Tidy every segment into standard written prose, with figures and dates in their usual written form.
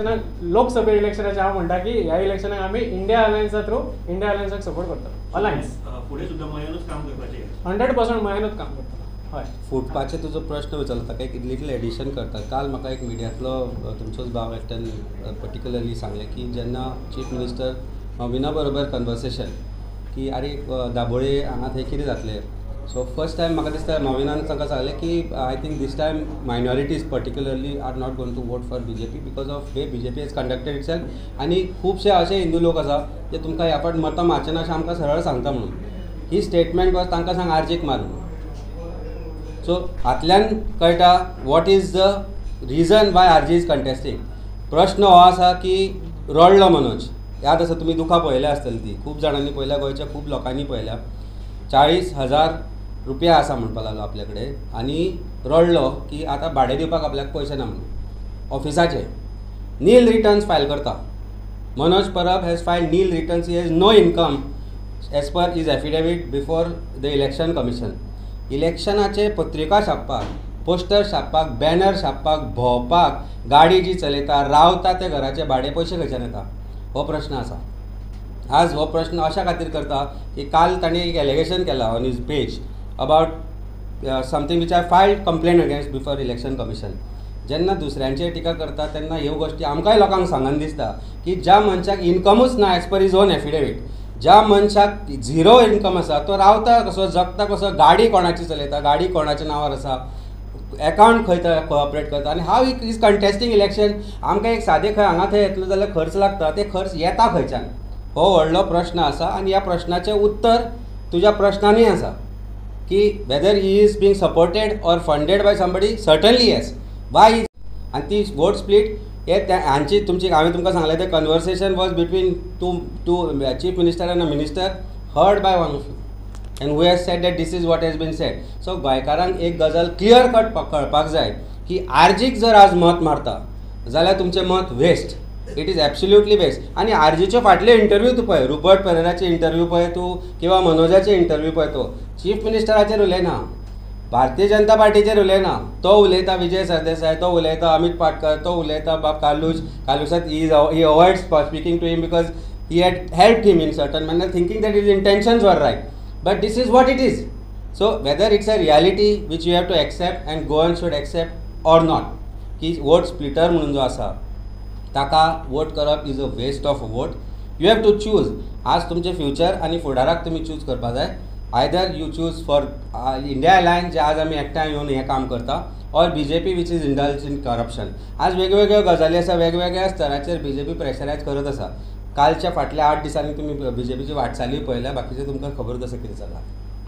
इलेक्शनाक लोकसभा इलेक्शनाच्या हांव म्हणटा की ह्या इलेक्शनाक आमी इंडिया अलायन्सा थ्रू इंडिया अलायन्साक सपोर्ट करता. अलायन्स फुडें सुद्दां मयानूच काम करपाचें 100% मयानूच काम करता. हय, फुटपाचे तुजो प्रश्न विचारलो ताका एक लिटल एडिशन करता. काल म्हाका एक मिडियांतलो तुमचोच भाव एकट्यान पर्टिक्युलरली सांगलें की जेन्ना चीफ मिनिस्टर नवीना बरोबर कन्वर्सेशन की आरे दाबोळे हांगा थंय कितें जातलें. सो फर्स्ट टायम म्हाका दिसता नवीनान तांकां सांगलें की I think this time minorities particularly are not going to vote for BJP because of way BJP has conducted itself. आनी खुबशे अशे हिंदू लोक आसा जे तुमकां ह्या फावट मतां मारचे ना अशें आमकां सरळ सांगता म्हणून. ही स्टेटमेंट वॉज तांकां सांग आर्जीक मार. सो हातल्यान कळटा what is the reason why RG is contesting. प्रश्न हो आसा की रडलो मनोज. याद आसा तुमी दुखां पळयल्या आसतली ती खूब जाणांनी पळयल्या, गोंयच्या खूब लोकांनी पळयल्या. 40,000 रुपया आसा म्हणपा लागलो आपल्या कडेन आनी रडलो की आतां भाडें दिवपाक आपल्याक पयशे ना म्हणून. ऑफिसाचे नील रिटर्न्स फायल करता. Manoj Parab has filed nil returns. He has no income as per his affidavit before the election commission. इलेक्शनाचे पत्रिका छापपाक, पोस्टर छापपाक, बॅनर छापपाक, भोंवपाक, गाडी जी चलयता, रावता त्या घराचे भाडे पयशे खंयच्यान येता हो प्रश्न आसा. आज हो प्रश्न अशा खातीर करता की काल ताणें एक एलिगेशन केला on his page about something which I filed complaint against before election commission. जेन्ना दुसऱ्यांचेर टिका करता तेन्ना ह्यो गोश्टी आमकांय लोकांक सांगन दिसता की ज्या मनशाक इनकमूच ना as per his own affidavit, ज्या मनशाक झिरो इनकम आसा तो रावता कसो, जगता कसो, गाडी कोणाची चलयता, गाडी कोणाच्या नांवार आसा, एकावंट खंय कोऑपरेट करता आनी हाव इज कंटेस्टिंग इलेक्शन. आमकां एक सादें खंय हांगा थंय येतलो जाल्यार खर्च लागता, ते खर्च येता खंयच्यान हो व्हडलो प्रश्न आसा. आनी ह्या प्रश्नाचें उत्तर तुज्या प्रश्नांनी आसा की weather he is being supported or funded by somebody. Certainly yes. Y is आनी ती वोट स्प्लीट हे हांची तुमची हांवें तुमकां सांगलें तें conversation was between two chief minister and a minister heard by one of you and who has said that this is what has been said. So गोंयकारांक एक गजाल क्लियर कट कळपाक जाय की आरजीक जर आज मत मारता जाल्यार तुमचें मत waste. It is absolutely waste. आनी आरजीचे फाटले इंटरव्यू तूं पळय, रुपर्ट पेरेराचे इंटरव्यू पळय तूं किंवा मनोजाचे इंटरव्यू पळय तूं, चीफ मिनिस्टराचेर उलयना, भारतीय जनता पार्टीचेर उलयना. तो उलयता विजय सरदेसाय, तो उलयता अमित पाटकर, तो उलयता बाब कालूसात he avoids speaking to him because he had helped him in certain manner thinking that his intentions were right. But this is what it is. So whether it's a reality which you have to accept and Goan should accept or not की vote splitter म्हणून जो आसा ताका vote करप is a waste of a vote. You have to choose. आज तुमचे future आनी फुडाराक तुमी चूज करपाक जाय. Either you choose for India alliance जे आज आमी एकठांय येवन हें काम करता or BJP which is indulge in corruption. आज वेगवेगळ्यो गजाली आसा, वेगवेगळ्या स्तराचेर BJP प्रेशरायज करत आसा. कालच्या फाटल्या 8 दिसांनी तुमी BJPची वाटचाली पळयल्या, बाकीचे तुमकां खबर आसा कितें जालां.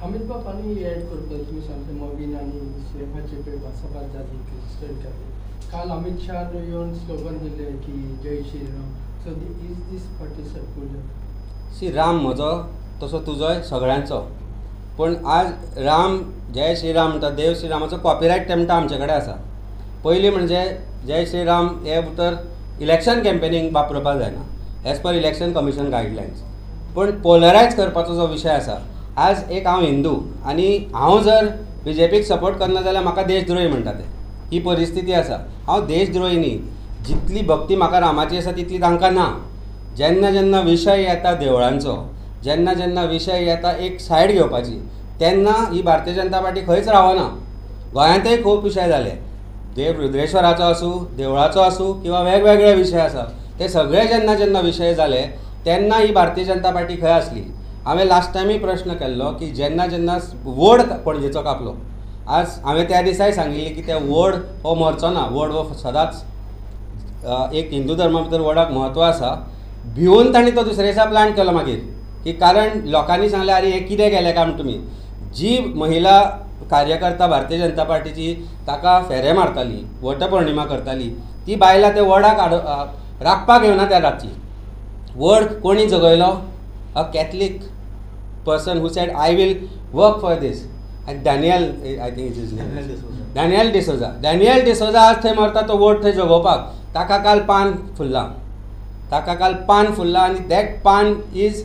अमित बाब आनी एड करता तुमी सांगले मॉबीन आनी श्रीफाचे भासाभास जाली क्रिस्टल जाली. काल अमित शाह येवन स्लोगन दिलें की जय Shri Ram. So is this party secular. See Ram म्हजो तसो तुजोय सगळ्यांचो. पूण आज राम जय श्रीराम म्हणटा, देव श्रीरामाचो कॉपीरायट टेम्पटा आमचे कडेन आसा. पयलीं म्हणजे जय श्रीराम हे उतर इलेक्शन कॅम्पेनींग वापरपाक जायना as per election commission guidelines. पूण पोलरायज करपाचो जो विशय आसा, आज एक हांव हिंदू आनी हांव जर BJPक सपोर्ट करना जाल्यार म्हाका देशद्रोही म्हणटा ते. ही परिस्थिती आसा. हांव देशद्रोही न्ही. जितली भक्ती म्हाका रामाची आसा तितली तांकां ना. जेन्ना जेन्ना विशय येता देवळांचो, जेन्ना जेन्ना विशय येता एक सायड घेवपाची, तेन्ना ही भारतीय जनता पार्टी खंयच रावना. गोंयांतय खूब विशय जाले, देव रुद्रेश्वराचो आसूं, देवळाचो आसूं किंवा वेगवेगळे विशय आसा, ते सगळे जेन्ना जेन्ना विशय जाले तेन्ना ही भारतीय जनता पार्टी खंय आसली. हांवें लास्ट टायमीय प्रश्न केल्लो की जेन्ना जेन्ना वोड पणजेचो कापलो, आज हांवें त्या दिसाय सांगिल्ली की ते वोड हो मरचो ना. वोड हो सदांच एक हिंदू धर्मा भितर वोडाक म्हत्व आसा. भिवून तांणी तो दुसऱ्या दिसा प्लांट केलो मागीर की कारण लोकांनी सांगलें अरे हे कितें केलें काम तुमी. जी महिला कार्यकर्ता भारतीय जनता पार्टीची ताका फेरे मारताली, वटपौर्णिमा करताली, ती बायलां ते वडाक राखपाक येवना त्या रातची. वड कोणी जगयलो? A Catholic person who said I will work for this. Daniel I think is his name, Daniel D'Souza आज थंय मरता तो वोट थंय जगोवपाक. ताका काल पान फुल्ला आनी दॅट पान इज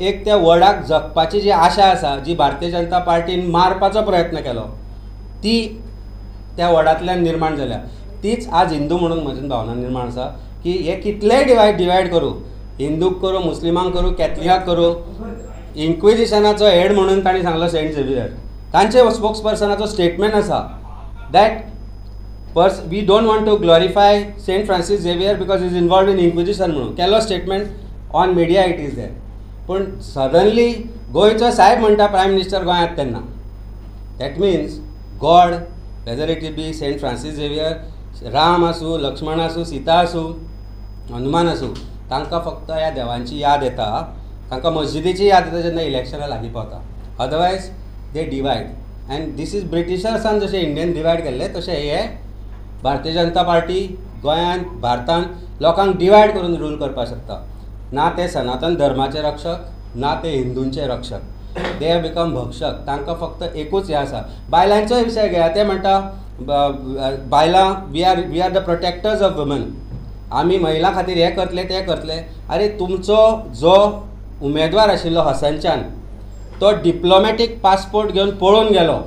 एक त्या वडाक जगपाची जी आशा आसा, जी भारतीय जनता पार्टीन मारपाचो प्रयत्न केलो, ती त्या वडांतल्यान निर्माण जाल्या. तीच आज हिंदू म्हणून म्हज्या भावना निर्माण आसा. की हे कितलेय डिवायड करूं, हिंदूक करूं, मुस्लिमांक करूं, कॅथलिकाक करूं. इन्क्विजिशनाचो हेड म्हणून तांणी सांगलो सेंट झेवियर. तांचे स्पोक्स पर्सनाचो स्टेटमेंट आसा that we don't want to glorify Saint Francis Xavier because is involve in inquisition म्हणून केलो statement on media. It is there. पूण सडनली गोंयचो साहेब म्हणटा प्रायम मिनिस्टर गोंयांत तेन्ना. That means God, whether it be Saint Francis Xavier, Ram आसूं, लक्ष्मण आसूं, सीता आसूं, हनुमान आसूं, तांकां फक्त ह्या देवांची याद येता, तांकां मस्जिदीची याद येता जेन्ना इलेक्शनां लागीं पावता. Otherwise they divide. And this is ब्रिटिशर्सान जशें इंडियन डिवायड केल्ले तशें हे भारतीय जनता पार्टी गोंयांत, भारतांत लोकांक डिवायड करून रूल करपाक शकता. ना ते सनातन धर्माचे रक्षक, ना ते हिंदूंचे रक्षक. दे हॅव बिकम भक्षक. तांकां फक्त एकूच हें आसा. बायलांचो विशय घेया. ते म्हणटा बायलां we are the protectors of women. आमी महिलां खातीर हें करतले, तें करतले. अरे तुमचो जो उमेदवार आशिल्लो हसनचान, तो डिप्लोमॅटीक पासपोर्ट घेवन पळून गेलो.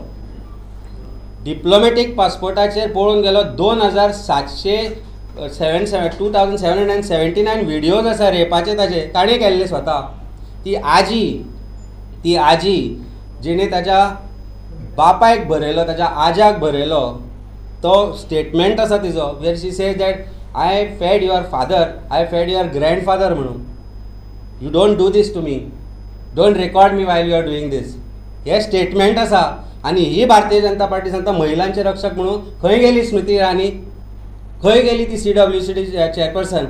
डिप्लोमॅटीक पासपोर्टाचेर पळून गेलो. 2779 व्हिडियोज आसा रेपाचे ताजे. ताणें केल्ले स्वता. ती आजी जिणे ताच्या बापायक बरयलो, ताच्या आज्याक बरयलो तो स्टेटमेंट आसा तिजो, where she says that I fed your father, I fed your grandfather म्हणून. You don't do this to me, don't record me while you are doing this. हे स्टेटमेंट आसा. आनी ही भारतीय जनता पार्टी सांगता महिलांचे रक्षक म्हणून. खंय गेली स्मृती इराणी? खंय गेली ती CWCD चेअरपर्सन?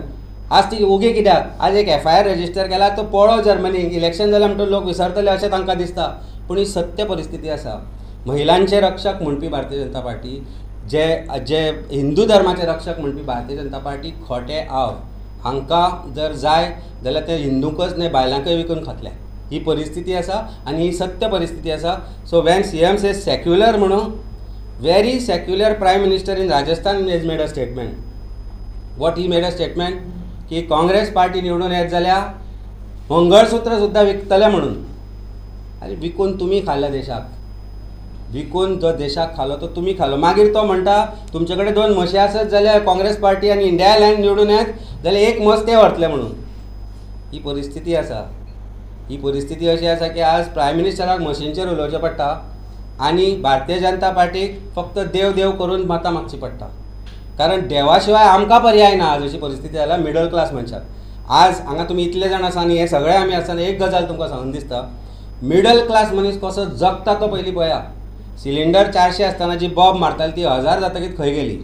आज ती उगी कित्याक? आज एक FIR रजिस्टर केला. तो पळो जर्मनीक इलेक्शन जालें म्हणटून लोक विसरतले अशें तांकां दिसता. पूण ही सत्य परिस्थिती आसा. महिलांचे रक्षक म्हणपी भारतीय जनता पार्टी, जे हिंदू धर्माचे रक्षक म्हणपी भारतीय जनता पार्टी खोटे आव. हांकां जर जाय जाल्यार ते हिंदूकच न्हय बायलांकय विकून खातले. ही परिस्थिती आसा आनी ही सत्य परिस्थिती आसा. So when CM says secular म्हणून, very secular prime minister in Rajasthan has made a statement. What he made a statement? की काँग्रेस पार्टी निवडून येत जाल्यार मंगळसूत्र सुद्दां विकतले म्हणून. अरे विकून तुमी खाल्ल्या देशाक. विकून जो देशाक खालो तो तुमी खालो. मागीर तो म्हणटा तुमचे कडेन 2 म्हशी आसत जाल्यार काँग्रेस पार्टी आनी इंडिया अलायन्स निवडून येत जाल्यार एक मस ते व्हरतले म्हणून. ही परिस्थिती आसा. ही परिस्थिती अशी आसा की आज प्रायम मिनिस्टराक म्हशींचेर उलोवचें पडटा आनी भारतीय जनता पार्टीक फक्त देव करून मतां मागची पडटा. कारण देवा शिवाय आमकां पर्याय ना. आज अशी परिस्थिती जाला मिडल क्लास मनशाक. आज हांगा तुमी इतले जाण आसा आनी हे सगळे आमी आसा. एक गजाल तुमकां सांगून दिसता, मिडल क्लास मनीस कसो जगता तो पयलीं पळया. सिलिंडर 400 आसतना जी बॉब मारताली ती 1000 जातकीर खंय गेली.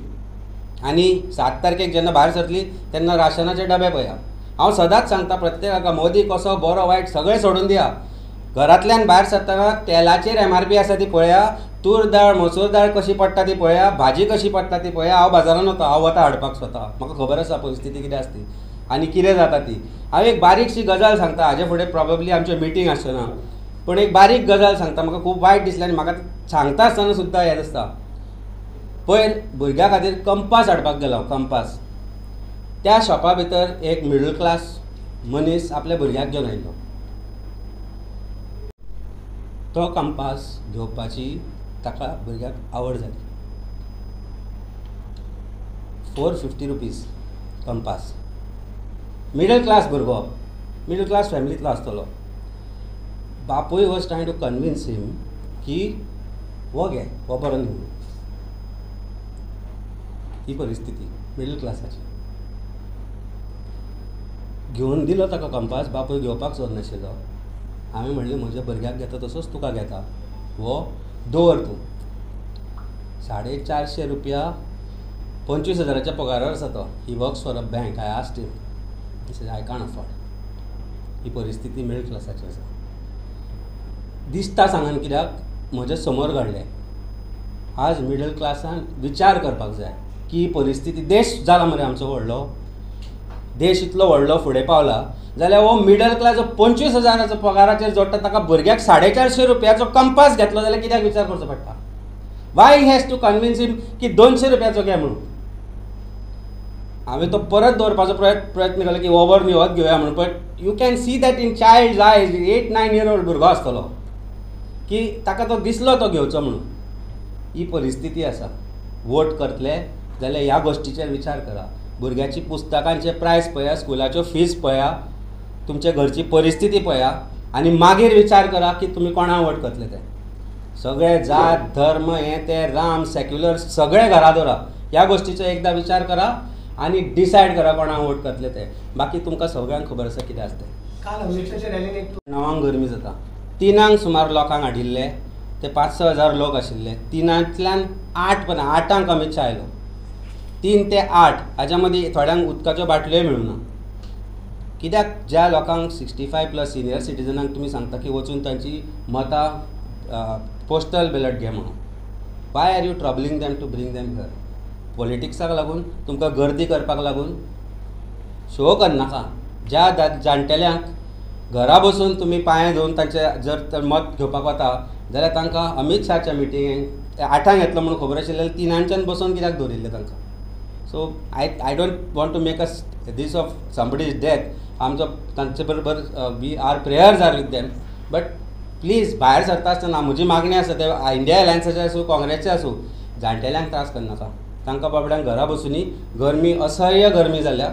आनी 7 तारखेक जेन्ना भायर सरली तेन्ना राशनाचे डबे पळया. हांव सदांच सांगता प्रत्येकाक, मोदी कसो बरो वायट सगळें सोडून दिया. घरांतल्यान भायर सरतना तेलाचेर MRP आसा ती पळया. तूर दाळ, मसूर दाळ कशी पडटा ती पळया. भाजी कशी पडटा ती पळया. हांव बाजारान वता, हांव वता हाडपाक स्वता. म्हाका खबर आसा परिस्थिती कितें आसता ती आनी कितें जाता ती. हांव एक बारीकशी गजाल सांगता. हाजे फुडें प्रॉबेबली आमचें मिटींग आसचें. पूण एक बारीक गजाल सांगता. म्हाका खूब वायट दिसलें आनी म्हाका सांगता आसतना सुद्दां हें दिसता. पयर भुरग्या खातीर कंपास हाडपाक गेलो हांव. कंपास. त्या शॉपा भितर एक मिडल क्लास मनीस आपल्या भुरग्याक घेवन आयिल्लो. तो कंपास घेवपाची ताका भुरग्याक आवड जाली. 450 रुपीज कंपास. मिडल क्लास भुरगो, मिडल क्लास फॅमिलींतलो आसतलो. बापूय was trying to convince him की हो घे, हो बरो न्ही. ही परिस्थिती मिडल क्लासाची. घेवन दिलो ताका कंपास. बापूय घेवपाक सोदनाशिल्लो. हांवें म्हणलें म्हज्या भुरग्याक घेता तसोच तुका घेता. हो दवर तूं. 450 रुपया 25,000च्या पगारार आसा तो. He works for a bank. I asked him. He said I can't afford. ही परिस्थिती मिडल क्लासाची आसा. दिसता सांगान कित्याक म्हज्या समोर घडलें. आज मिडल क्लासान विचार करपाक जाय की ही परिस्थिती. देश जाला मरे आमचो व्हडलो. देश इतलो व्हडलो फुडें पावला जाल्यार हो मिडल क्लास 25,000च्या पगाराचेर जोडटा ताका भुरग्याक 450 रुपयाचो कंपास घेतलो जाल्यार कित्याक विचार करचो पडटा. Why he has to convince him की 200 रुपयाचो घे म्हणून. हांवें तो परत दवरपाचो प्रयत्न केलो की ओवर न्ही होच घेवया म्हणून. But you can see that in child आयज 8-9 year old भुरगो आसतलो की ताका तो दिसलो तो घेवचो म्हणून. ही परिस्थिती आसा. वोट करतले जाल्यार ह्या गोश्टीचेर विचार करा. भुरग्याची पुस्तकांचे प्रायस पळया, स्कुलाच्यो फीज पळया, तुमच्या घरची परिस्थिती पळया आनी मागीर विचार करा की तुमी कोणाक वोट करतले ते. सगळे जात धर्म हें ते राम सेक्युलर सगळे घरा दवरा. ह्या गोष्टीचो एकदा विचार करा आनी डिसायड करा कोणाक वोट करतले ते. बाकी तुमकां सगळ्यांक खबर आसा कितें आसता तें. काल अमितशाच्या रॅलीन एक 9 गरमी जाता. 3 सुमार लोकांक हाडिल्ले ते 5-6 हजार लोक आशिल्ले. 3तल्यान 8 अमित शाह आयलो. 3 ते 8 हाच्या मदीं थोड्यांक उदकाच्यो बाटल्योय मेळूना. कित्याक ज्या लोकांक 65+ सिनियर सिटीजनांक तुमी सांगता की वचून तांची मतां पोस्टल बॅलट घे म्हणून. Why are you troubling them to bring them here? पॉलिटिक्साक लागून, तुमकां गर्दी करपाक लागून? शो करनाका. ज्या जाणटेल्यांक घरा बसून तुमी पांये धुवन तांचे जर मत घेवपाक वता जाल्यार तांकां अमित शाहच्या मिटिंगेक 8 येतलो म्हणून खबर आशिल्लें, 3च्यान बसून कित्याक दवरिल्लें तांकां? So I don't want to make a this of somebody's death. आमचो तांचे बरोबर we are prayers are with them. But please भायर सरता आसतना म्हजी मागणी आसा ते इंडिया अलायन्साचे आसूं काँग्रेसचे आसूं, जाणटेल्यांक त्रास करनाका. तांकां बाबड्यांक घरा बसुनी गरमी असह्य गरमी जाल्या.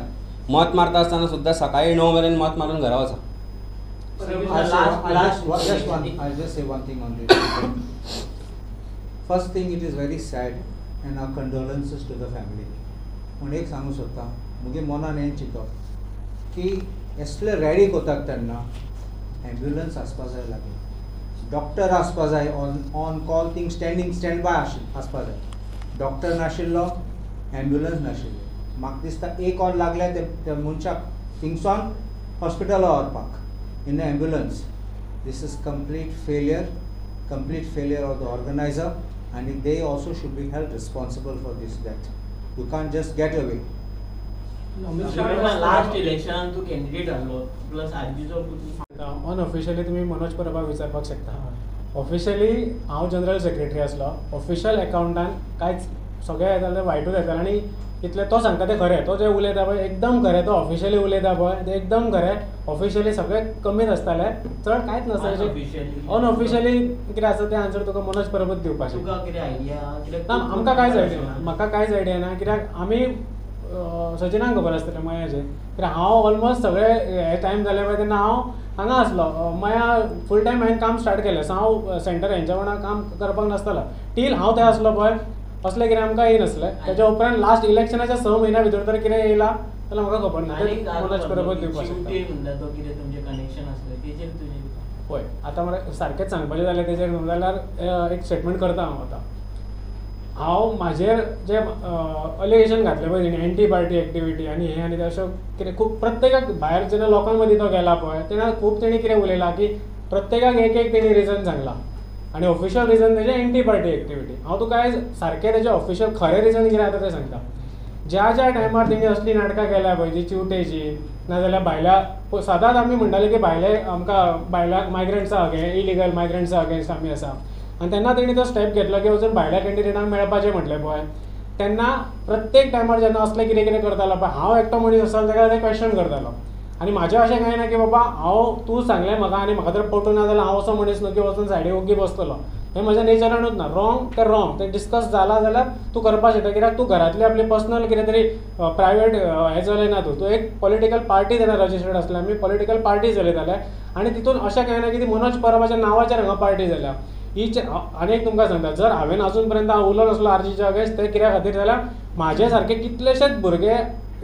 मत मारता आसतना सुद्दां सकाळी 9 मेरेन मत मारून घरा वचा. I'll just say one thing on this. First thing, it is very sad and our condolences to the family. पूण एक सांगू सोदता, मुगे मनान हें चिंतप की असले रॅडी कोतात तेन्ना एम्ब्युलन्स आसपा जाय लागीं, डॉक्टर आसपा जाय, on call thing stand by आसपा जाय. डॉक्टर नाशिल्लो, एम्ब्युलन्स नाशिल्ली. म्हाका दिसता एक ऑन लागले ते मनशाक थिंगसोन हॉस्पिटला व्हरपाक in ambulance. This is complete failure of the organizer, and they also should be held responsible for this death. You can't just get away. Last इलेक्शनान तूं कॅन्डिडेट आहलो प्लस आरजीचो अनऑफिशियली तुम्ही मनोज परबाक विचारपाक शकता. ऑफिशियली हांव जनरल सेक्रेटरी आसलो. Official अकाउंटान कांयच सगळें येतालें वायटूच येतालें आनी इतलें तो सांगता तें खरें. तो जें उलयता पळय एकदम खरें. तो ऑफिशियली उलयता पळय तें एकदम खरें. ऑफिशियली सगळें कमीच आसतालें, चड कांयच नासतालें. अनऑफिशियली कितें आसा तें आन्सर तुका मनोज परबूच दिवपाक शकता. तुका कितें आयडिया? ना आमकां कांयच आयडिया ना. म्हाका कांयच आयडिया ना. कित्याक आमी सचिनाक खबर आसतलें मयाचें. कित्याक हांव ऑलमोस्ट सगळे हे टायम जाले पळय तेन्ना हांव हांगा आसलो. मया फूल टायम हांवें काम स्टार्ट केलें. सो हांव सेंटर हेंच्या वांगडा काम करपाक नासतालो. टील हांव थंय आसलो पळय असलें कितें आमकां येयनासलें. तेच्या उपरांत लास्ट इलेक्शनाच्या 6 म्हयन्या भितर तर कितें येयला जाल्यार म्हाका खबर ना. मनोज परबूच दिवपाक शकता. पळय आतां म्हाका सारकेंच सांगपाचें जाल्यार तेजेर न्हू जाल्यार एक स्टेटमेंट करता हांव आतां. हांव म्हाजेर जे अलिगेशन घातलें पळय तेणी एंटी पार्टी एक्टिविटी आनी हें आनी तें अशें कितें खूब प्रत्येकाक भायर जेन्ना लोकां मदीं तो गेला पळय तेन्ना खूब तेणी कितें उलयलां की प्रत्येकाक एक तेणी रिजन सांगलां आनी ऑफिशियल रिजन तेजें एंटी पार्टी एक्टिविटी. हांव तुका आयज सारकें तेजें ऑफिशियल खरें रिजन कितें आसा तें सांगता. ज्या टायमार तेणी असली नाटकां केल्या पळय जी चिवटेची नाजाल्यार भायल्या सदांच आमी म्हणटाले की भायले आमकां भायल्या मायग्रंट्सा अगेन्स्ट इलिगल मायग्रंट्सा अगेन्स्ट आमी आसा. आनी तेन्ना तेणी तो स्टेप घेतलो की वचून भायल्या कॅन्डिडेटांक मेळपाचें म्हटलें पळय. तेन्ना प्रत्येक टायमार जेन्ना असलें कितें कितें करतालो पळय हांव एकटो मनीस आसतालो ताका ते क्वेश्चन करतालो. आनी म्हाजें अशें कांय ना की बाबा हांव तूं सांगलें म्हाका आनी म्हाका जर पटूं ना जाल्यार हांव असो मनीस न्हू की वचून सायडीक ओग्गी बसतलो. हें म्हज्या नेचरानूच ना. रॉंग तें डिस्कस जाला जाल्यार तूं करपाक शकता. कित्याक तूं घरांतली आपली पर्सनल कितें तरी प्रायवेट हें चलय ना. तूं एक पॉलिटिकल पार्टी तेन्ना रजिस्टर्ड आसलें. आमी पॉलिटिकल पार्टी चलयताले आनी तितून अशें कांय ना की ती मनोज परबाच्या नांवाचेर हांगा पार्टी जाल्या. आनी एक तुमकां सांगता जर हांवें अजून पर्यंत हांव उलोवं नासलो आरजीच्या अगेन्स्ट ते कित्या खातीर जाल्यार म्हाजे सारके कितलेशेच भुरगे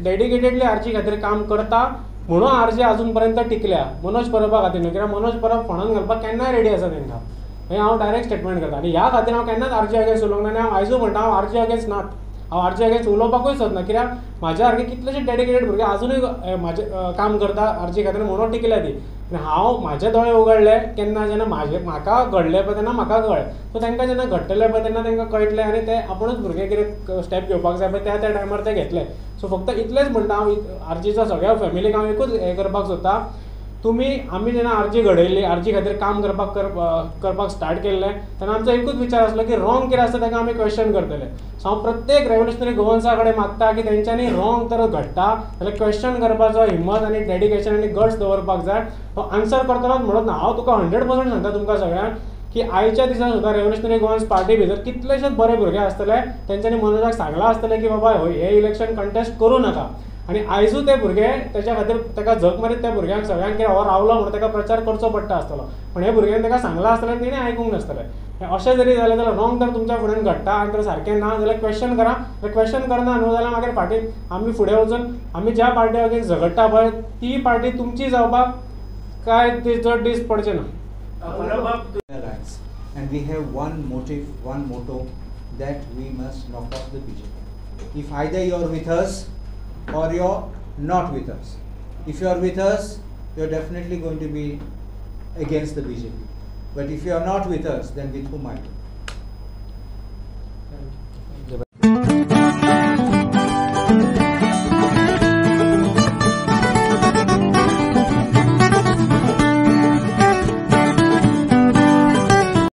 डेडिकेटेडली आरजी खातीर काम करता म्हणून आरजी अजून पर्यंत टिकल्या. मनोज परबा खातीर न्हू. कित्याक मनोज परब फोंडान घालपाक केन्नाय रेडी आसा तांकां. हें हांव डायरेक्ट स्टेटमेंट करता. आनी ह्या खातीर हांव केन्नाच आरजी अगेन्स्ट उलोवंक ना. आनी हांव आयजूय म्हणटा हांव आरजी अगेन्स्ट नात. हांव आरजी अगेन्स्ट उलोवपाकूय सोदना. कित्याक म्हाज्या सारके कितलेशे डेडिकेटेड भुरगे अजुनूय म्हाजे काम करता आरजी खातीर म्हणून टिकल्या ती. आनी हांव म्हाजे दोळे उगडले केन्ना जेन्ना म्हाका घडलें पळय तेन्ना म्हाका कळ्ळें. सो तांकां जेन्ना घडटलें पळय तेन्ना तांकां कळटलें आनी ते आपुणूच भुरगे कितें स्टेप घेवपाक जाय पळय त्या टायमार ते घेतले. सो फक्त इतलेंच म्हणटा हांव आरजीचो सगळ्या फॅमिलीक हांव एकूच हें करपाक सोदता. आमी जेन्ना आरजी घडयली आरजी खातीर काम करपाक स्टार्ट केल्लें तेन्ना आमचो एकूच विचार आसलो की रॉंग कितें आसा ताका आमी क्वेश्चन करतले. सो हांव प्रत्येक रेव्होल्युशनरी गोवन्सा कडेन मागता की तेंच्यांनी रॉंग तर घडटा जाल्यार क्वेश्चन करपाचो हिम्मत आनी डेडिकेशन आनी गट्स दवरपाक जाय. तो आन्सर करतलोच म्हणत ना. हांव तुका 100% सांगता तुमकां सगळ्यांक की आयच्या दिसा सुद्दां रेव्होल्युशनरी गोवन्स पार्टी भितर कितलेशेच बरे भुरगे आसतले तेंच्यांनी मनोजाक सांगलां आसतलें की बाबा हे इलेक्शन कंटेस्ट करूं नाका आनी आयजूय ते भुरगे तेच्या खातीर ताका झक मारीत त्या भुरग्यांक सगळ्यांक कितें हो रावलो म्हणून ताका प्रचार करचो पडटा आसतलो पण हे भुरग्यांनी ताका सांगलां आसतलें तेणी आयकूंक नासतलें अशें जरी जालें जाल्यार रॉंग जर तुमच्या फुड्यान घडटा आनी तर सारकें ना जाल्यार क्वेश्चन करा क्वेश्चन करना न्हू जाल्यार मागीर फाटीं आमी फुडें वचून आमी ज्या पार्टी अगेन्स्ट झगडटा पळय ती पार्टी तुमची जावपाक काय ते चड दीस पडचे ना. Rights. And we have one motive, one motto, that we must knock off the BJP. If either you are with us or you are not with us. If you are with us, you are definitely going to be against the BJP. But if you are not with us, then with whom are you?